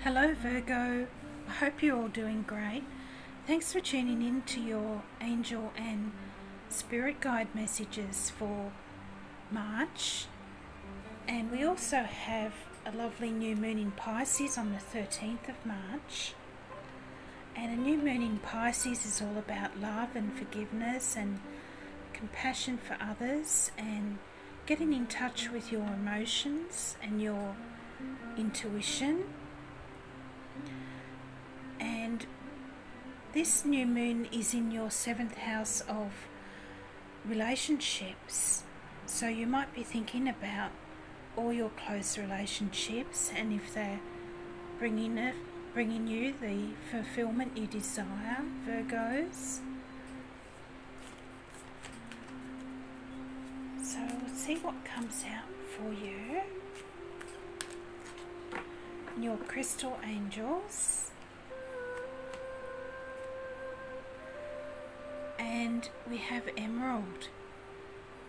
Hello Virgo, I hope you're all doing great. Thanks for tuning in to your angel and spirit guide messages for March. And we also have a lovely new moon in Pisces on the 13th of March. And a new moon in Pisces is all about love and forgiveness and compassion for others and getting in touch with your emotions and your intuition. And this new moon is in your 7th house of relationships, so you might be thinking about all your close relationships and if they're bringing you the fulfillment you desire, Virgos. So we'll see what comes out for you. Your crystal angels. And we have emerald.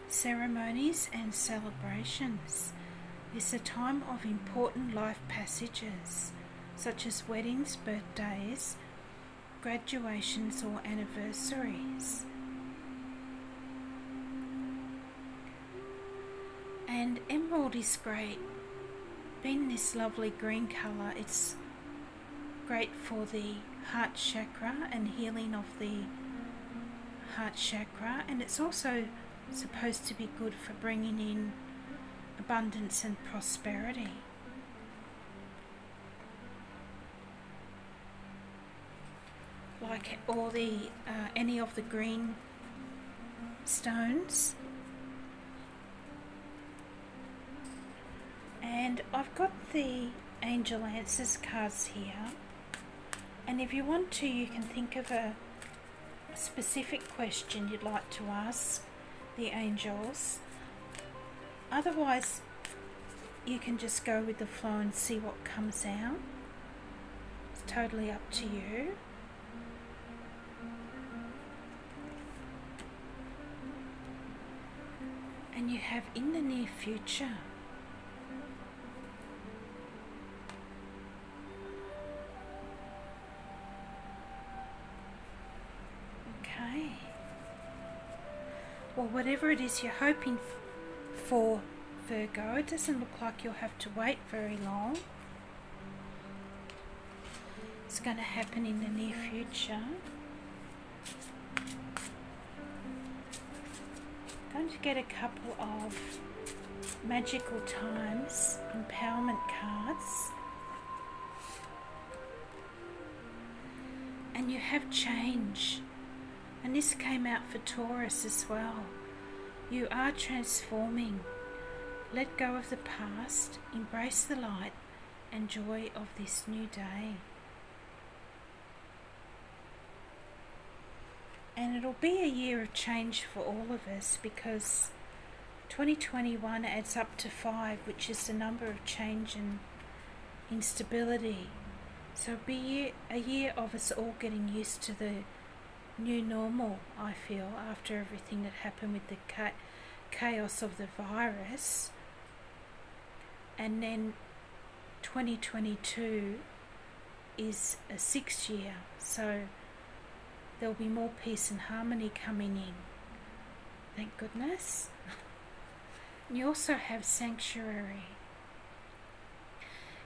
Ceremonies and celebrations. It's a time of important life passages, such as weddings, birthdays, graduations or anniversaries. And emerald is great. Being this lovely green colour, it's great for the heart chakra and healing of the heart chakra, and it's also supposed to be good for bringing in abundance and prosperity. Like all the any of the green stones. And I've got the Angel Answers cards here, and if you want to, you can think of a specific question you'd like to ask the angels. Otherwise, you can just go with the flow and see what comes out. It's totally up to you. And you have in the near future. Well, whatever it is you're hoping for, Virgo, it doesn't look like you'll have to wait very long. It's going to happen in the near future. I'm going to get a couple of magical times, empowerment cards. And you have change. And this came out for Taurus as well. You are transforming. Let go of the past, embrace the light and joy of this new day. And it'll be a year of change for all of us, because 2021 adds up to 5, which is the number of change and instability. So it'll be a year of us all getting used to the new normal, I feel, after everything that happened with the chaos of the virus. And then 2022 is a 6th year, so there'll be more peace and harmony coming in, thank goodness. You also have sanctuary.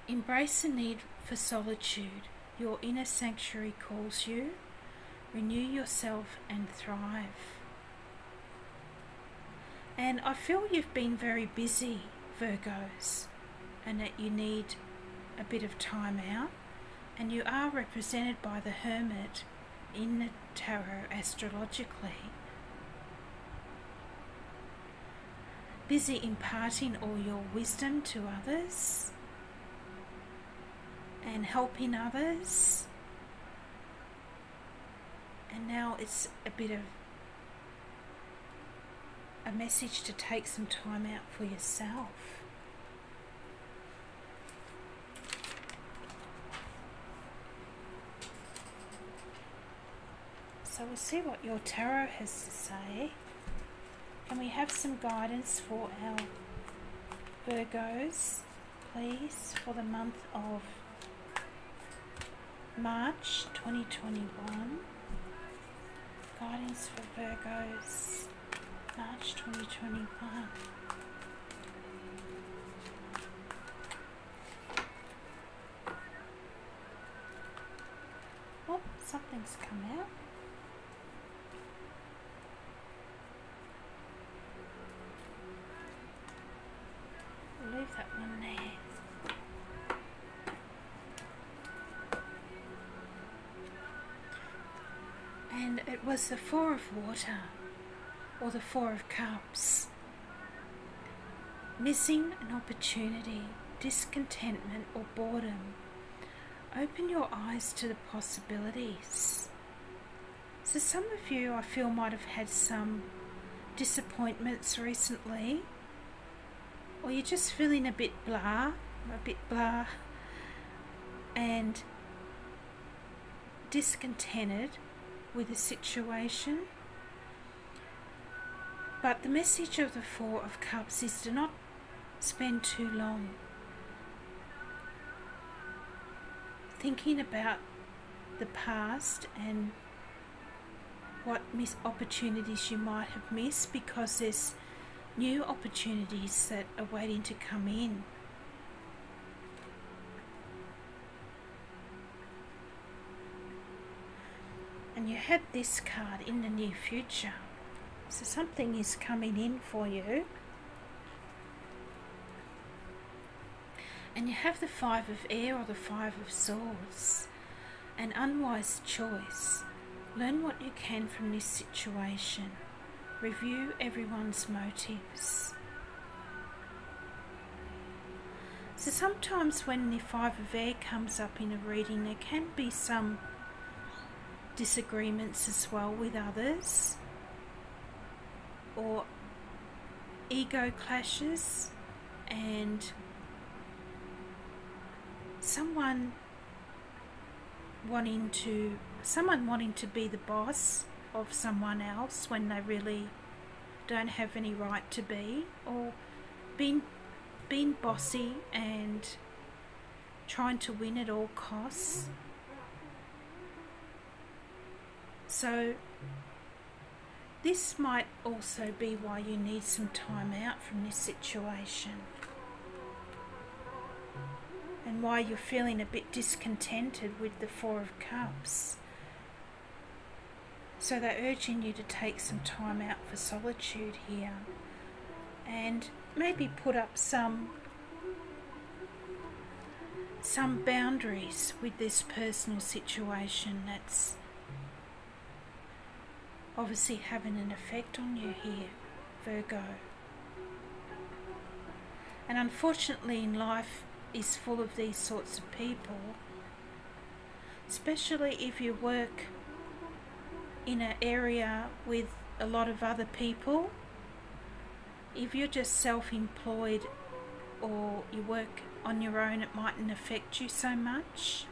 Embrace the need for solitude. Your inner sanctuary calls you. Renew yourself and thrive. And I feel you've been very busy, Virgos, and that you need a bit of time out. And you are represented by the Hermit in the tarot astrologically. Busy imparting all your wisdom to others and helping others. And now it's a bit of a message to take some time out for yourself. So we'll see what your tarot has to say. Can we have some guidance for our Virgos, please, for the month of March 2021. Guidance for Virgos, March 2021. Oh, something's come out. We'll leave that one there. And it was the Four of Water, or the Four of Cups. Missing an opportunity, discontentment or boredom. Open your eyes to the possibilities. So some of you, I feel, might have had some disappointments recently, or you're just feeling a bit blah, and discontented with a situation. But the message of the Four of Cups is to not spend too long thinking about the past and what opportunities you might have missed, because there's new opportunities that are waiting to come in. And you had this card, in the near future. So something is coming in for you. And you have the Five of Air, or the Five of Swords. An unwise choice. Learn what you can from this situation. Review everyone's motives. So sometimes when the Five of Air comes up in a reading, there can be some disagreements as well with others, or ego clashes, and someone wanting to be the boss of someone else when they really don't have any right to be, or being bossy and trying to win at all costs. So this might also be why you need some time out from this situation, and why you're feeling a bit discontented with the Four of Cups. So they're urging you to take some time out for solitude here, and maybe put up some boundaries with this personal situation that's obviously having an effect on you here, Virgo. And unfortunately, in life is full of these sorts of people, especially if you work in an area with a lot of other people. If you're just self-employed or you work on your own, it mightn't affect you so much.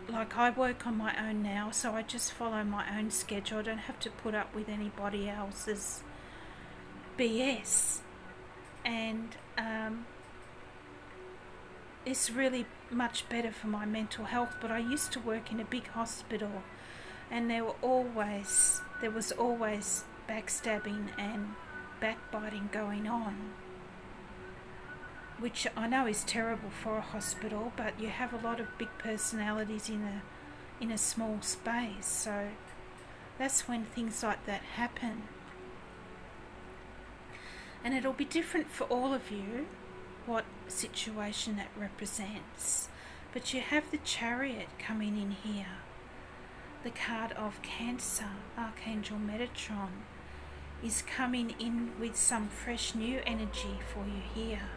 Like, I work on my own now, so I just follow my own schedule. I don't have to put up with anybody else's BS, and it's really much better for my mental health. But I used to work in a big hospital, and there was always backstabbing and backbiting going on, which I know is terrible for a hospital, but you have a lot of big personalities in a small space, so that's when things like that happen. And it'll be different for all of you what situation that represents. But you have the Chariot coming in here, the card of Cancer. Archangel Metatron is coming in with some fresh new energy for you here,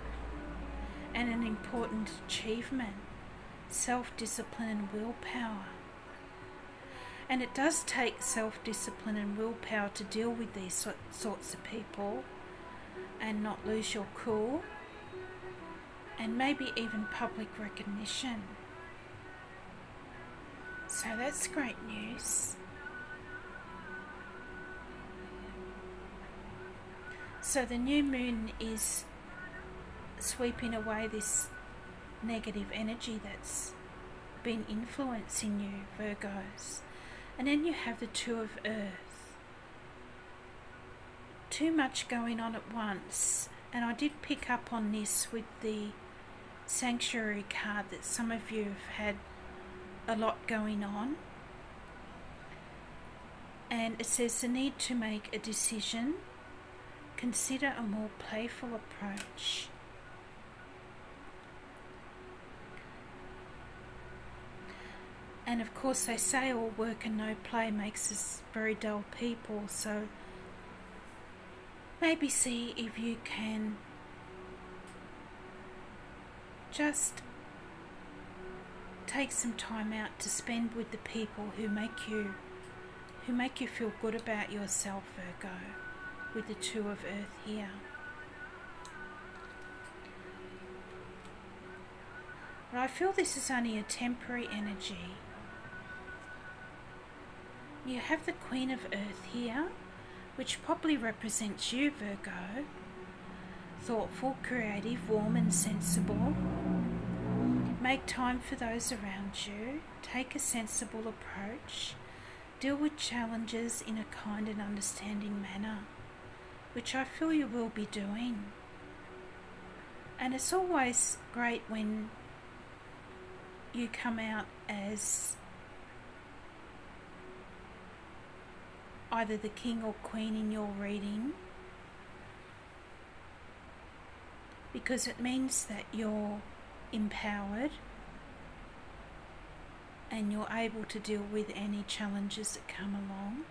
and an important achievement, self-discipline and willpower. And it does take self-discipline and willpower to deal with these sorts of people and not lose your cool, and maybe even public recognition. So that's great news. So the new moon is sweeping away this negative energy that's been influencing you, Virgos. And then you have the Two of Earth. Too much going on at once. And I did pick up on this with the Sanctuary card, that some of you have had a lot going on. And it says the need to make a decision. Consider a more playful approach. And of course they say all work and no play makes us very dull people, so maybe see if you can just take some time out to spend with the people who make you feel good about yourself, Virgo, with the Two of Earth here. But I feel this is only a temporary energy. You have the Queen of Earth here, which probably represents you, Virgo. Thoughtful, creative, warm and sensible. Make time for those around you. Take a sensible approach. Deal with challenges in a kind and understanding manner, which I feel you will be doing. And it's always great when you come out as either the king or queen in your reading, because it means that you're empowered and you're able to deal with any challenges that come along.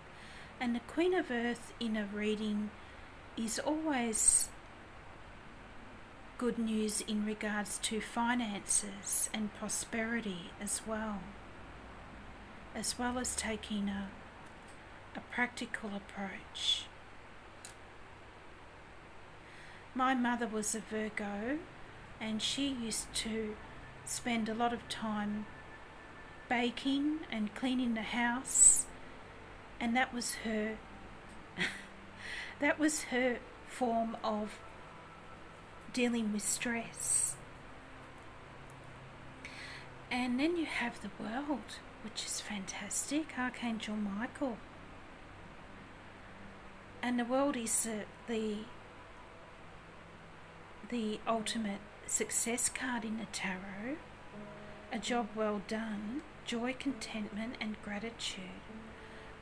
And the Queen of Earth in a reading is always good news in regards to finances and prosperity as well as taking a practical approach. My mother was a Virgo, and she used to spend a lot of time baking and cleaning the house, and that was her form of dealing with stress. And then you have the World, which is fantastic, Archangel Michael. And the World is the ultimate success card in the tarot. A job well done, joy, contentment and gratitude.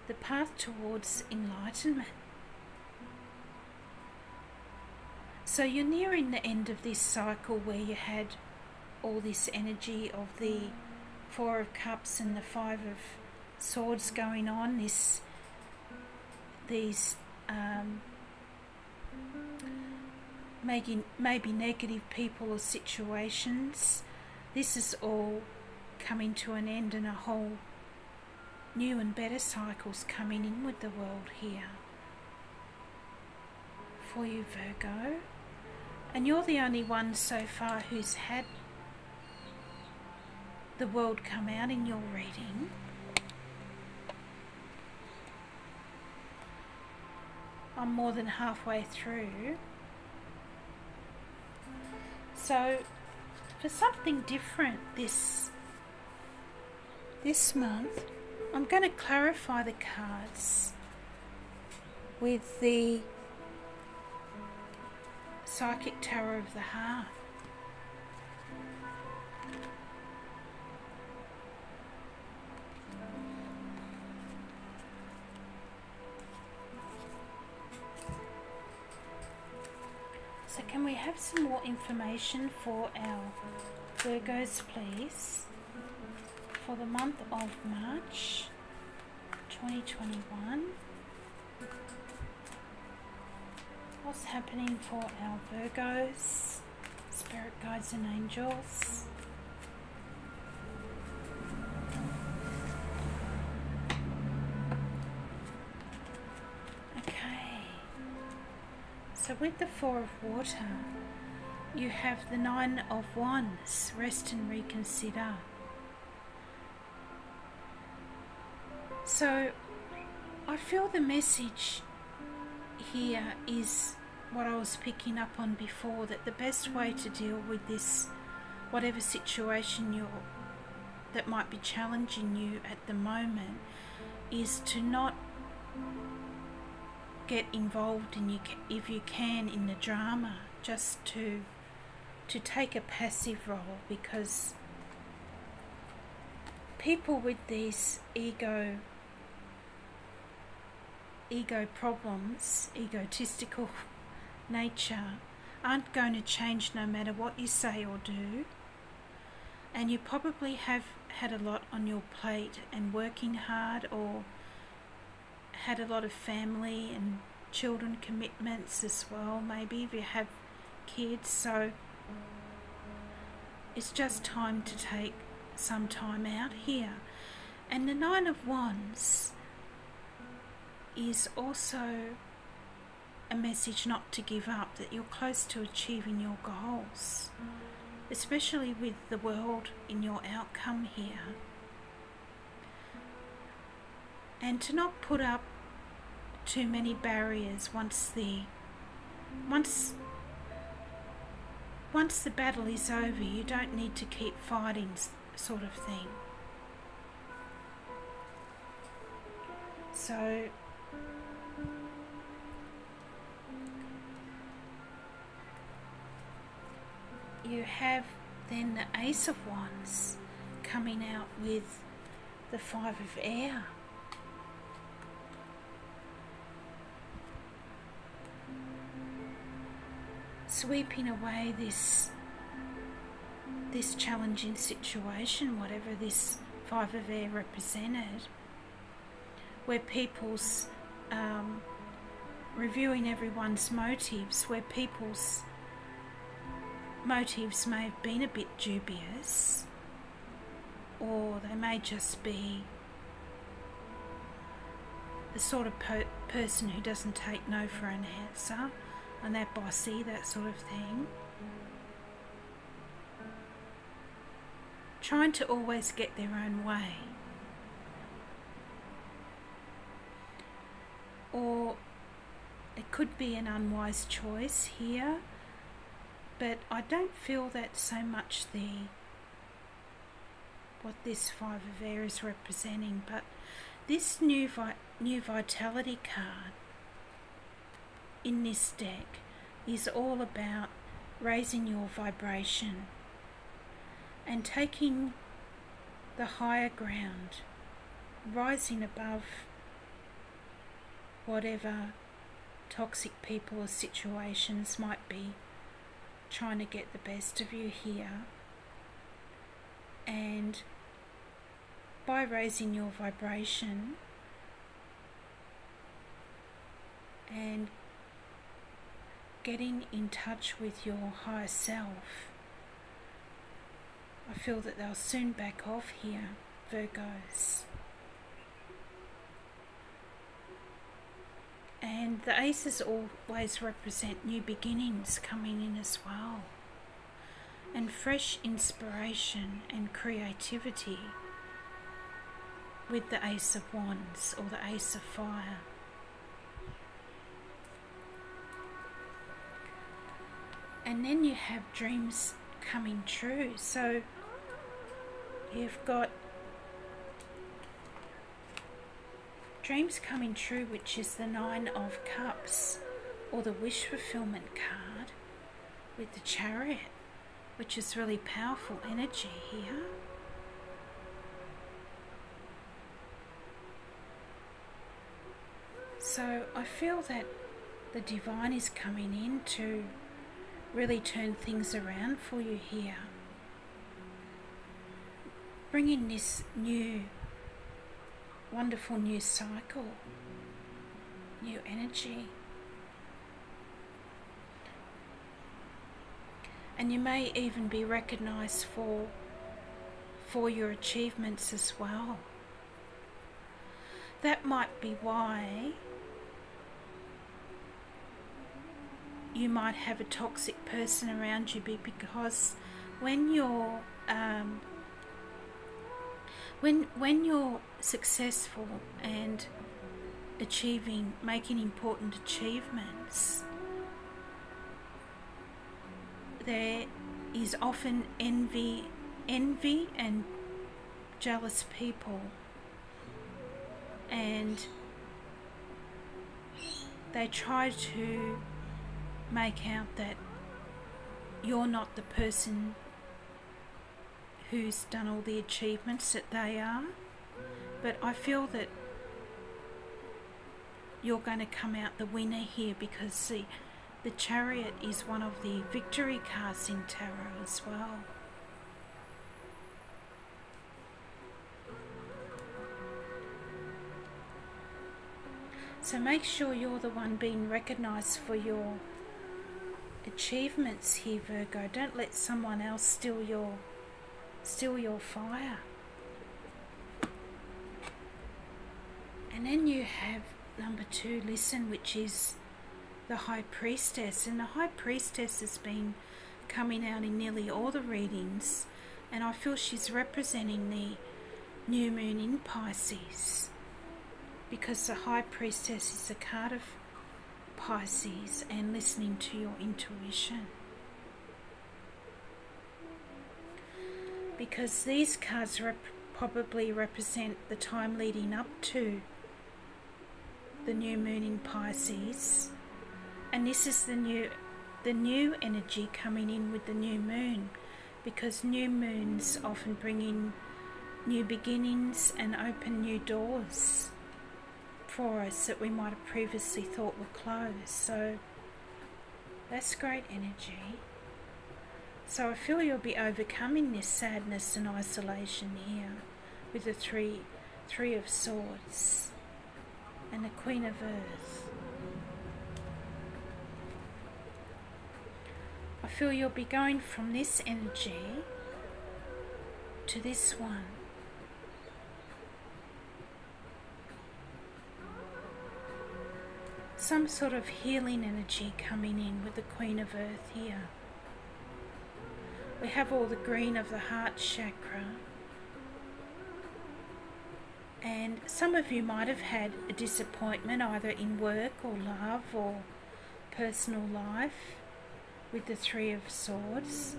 The path towards enlightenment. So you're nearing the end of this cycle where you had all this energy of the Four of Cups and the Five of Swords going on, these maybe negative people or situations. This is all coming to an end, and a whole new and better cycles coming in with the World here for you, Virgo. And you're the only one so far who's had the World come out in your reading. I'm more than halfway through. So for something different this month, I'm going to clarify the cards with the Psychic Tarot of the Heart. So can we have some more information for our Virgos, please, for the month of March 2021? What's happening for our Virgos, spirit guides and angels? Okay, so with the Four of Water, you have the Nine of Wands, rest and reconsider. So I feel the message here is what I was picking up on before, that the best way to deal with this, whatever situation that might be challenging you at the moment, is to not get involved if you can in the drama, just to take a passive role, because people with these ego problems, egotistical nature, aren't going to change no matter what you say or do. And you probably have had a lot on your plate and working hard, or had a lot of family and children commitments as well, maybe if you have kids. So it's just time to take some time out here. And the Nine of Wands is also a message not to give up, that you're close to achieving your goals, especially with the world in your outcome here. And to not put up too many barriers once the battle is over. You don't need to keep fighting, sort of thing. So you have then the Ace of Wands coming out with the Five of Air. Sweeping away this challenging situation, whatever this Five of Air represented, where people's reviewing everyone's motives, where people's motives may have been a bit dubious, or they may just be the sort of person who doesn't take no for an answer, and they're bossy, that sort of thing. Trying to always get their own way. Or it could be an unwise choice here, but I don't feel that so much what this Five of Air is representing, but this new vitality card in this deck is all about raising your vibration and taking the higher ground, rising above whatever toxic people or situations might be trying to get the best of you here. And by raising your vibration and getting in touch with your higher self, I feel that they'll soon back off here, Virgos. And the aces always represent new beginnings coming in as well, and fresh inspiration and creativity with the Ace of Wands or the Ace of Fire. And then you have dreams coming true. So you've got dreams coming true, which is the Nine of Cups, or the wish fulfillment card with the Chariot, which is really powerful energy here. So I feel that the divine is coming in to really turn things around for you here, bringing this new, wonderful new cycle, new energy. And you may even be recognized for your achievements as well. That might be why you might have a toxic person around you, because when you're when you're successful and making important achievements, there is often envy and jealous people, and they try to make out that you're not the person who's done all the achievements that they are. But I feel that you're going to come out the winner here, because see, the Chariot is one of the victory cards in tarot as well. So make sure you're the one being recognised for your achievements here, Virgo. Don't let someone else steal your fire. And then you have number 2, listen, which is the High Priestess. And the High Priestess has been coming out in nearly all the readings, and I feel she's representing the new moon in Pisces, because the High Priestess is a card of Pisces and listening to your intuition. Because these cards probably represent the time leading up to the new moon in Pisces, and this is the new energy coming in with the new moon, because new moons often bring in new beginnings and open new doors for us that we might have previously thought were closed. So that's great energy. So I feel you'll be overcoming this sadness and isolation here with the three of Swords and the Queen of Earth. I feel you'll be going from this energy to this one. Some sort of healing energy coming in with the Queen of Earth here. We have all the green of the heart chakra. And some of you might have had a disappointment either in work or love or personal life with the Three of Swords.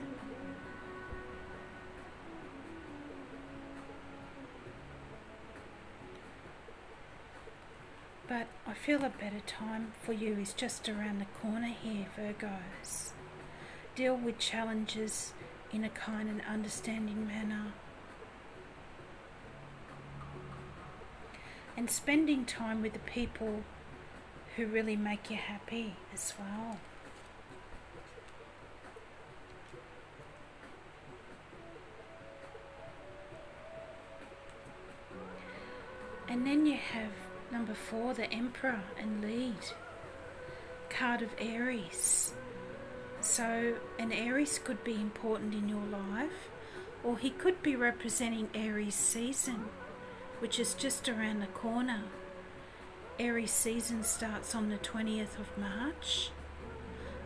But I feel a better time for you is just around the corner here, Virgos. Deal with challenges in a kind and understanding manner. And spending time with the people who really make you happy as well. And then you have number 4, the Emperor and Lead, card of Aries. So an Aries could be important in your life, or he could be representing Aries season, which is just around the corner. Aries season starts on the 20th of March,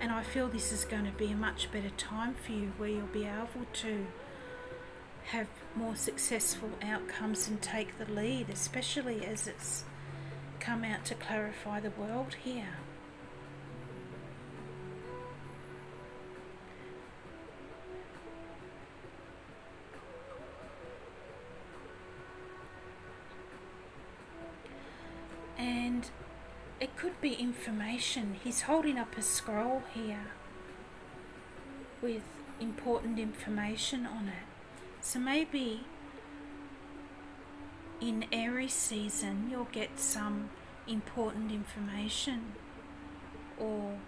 and I feel this is going to be a much better time for you, where you'll be able to have more successful outcomes and take the lead, especially as it's come out to clarify the world here. And it could be information. He's holding up a scroll here with important information on it. So maybe in Aries season you'll get some important information, or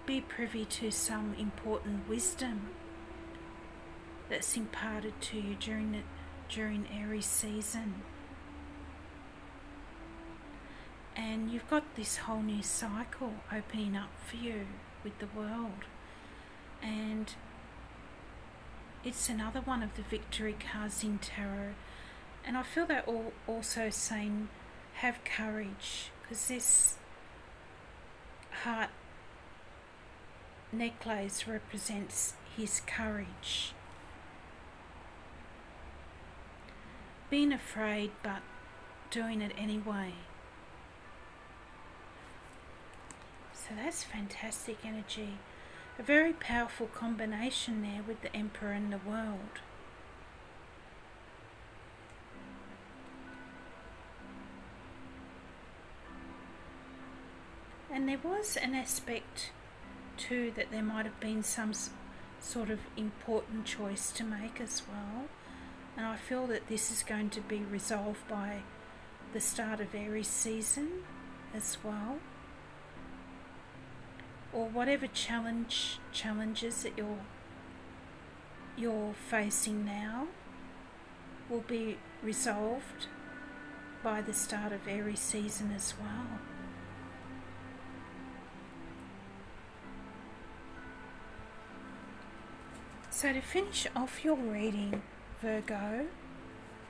be privy to some important wisdom that's imparted to you during Aries season. And you've got this whole new cycle opening up for you with the world, and it's another one of the victory cards in tarot. And I feel they're all also saying have courage, because this heart necklace represents his courage. Being afraid but doing it anyway. So that's fantastic energy. A very powerful combination there with the Emperor and the World. And there was an aspect too that there might have been some sort of important choice to make as well. And I feel that this is going to be resolved by the start of Aries season as well. Or whatever challenges that you're facing now will be resolved by the start of Aries season as well. So to finish off your reading, Virgo,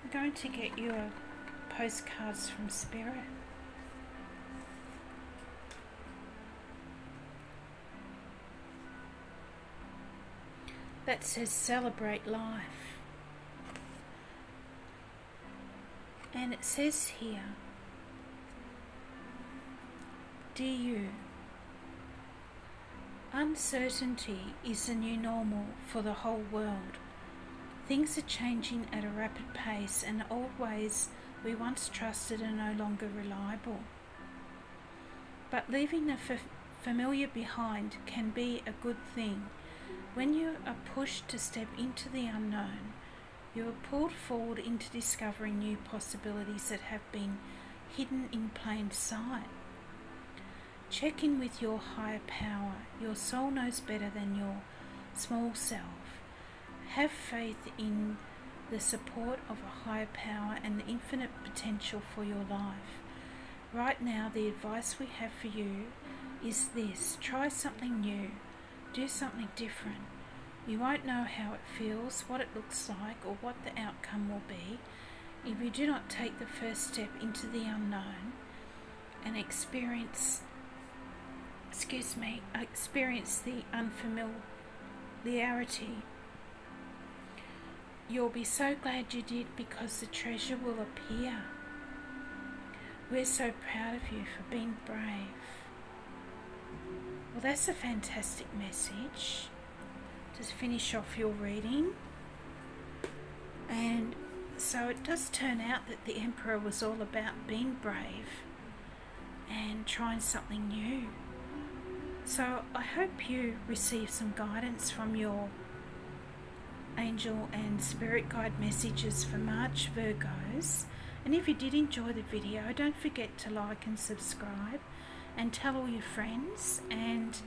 I'm going to get you a postcards from Spirit. That says celebrate life. And it says here, dear you, uncertainty is the new normal for the whole world. Things are changing at a rapid pace, and old ways we once trusted are no longer reliable. But leaving the familiar behind can be a good thing. When you are pushed to step into the unknown, you are pulled forward into discovering new possibilities that have been hidden in plain sight. Check in with your higher power. Your soul knows better than your small self. Have faith in the support of a higher power and the infinite potential for your life. Right now, the advice we have for you is this: try something new, do something different. You won't know how it feels, what it looks like, or what the outcome will be if you do not take the first step into the unknown and experience the unfamiliarity. You'll be so glad you did, because the treasure will appear. We're so proud of you for being brave. Well, that's a fantastic message to finish off your reading. And so it does turn out that the Emperor was all about being brave and trying something new. So I hope you receive some guidance from your angel and spirit guide messages for March, Virgos. And if you did enjoy the video, don't forget to like and subscribe and tell all your friends, and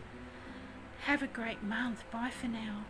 have a great month. Bye for now.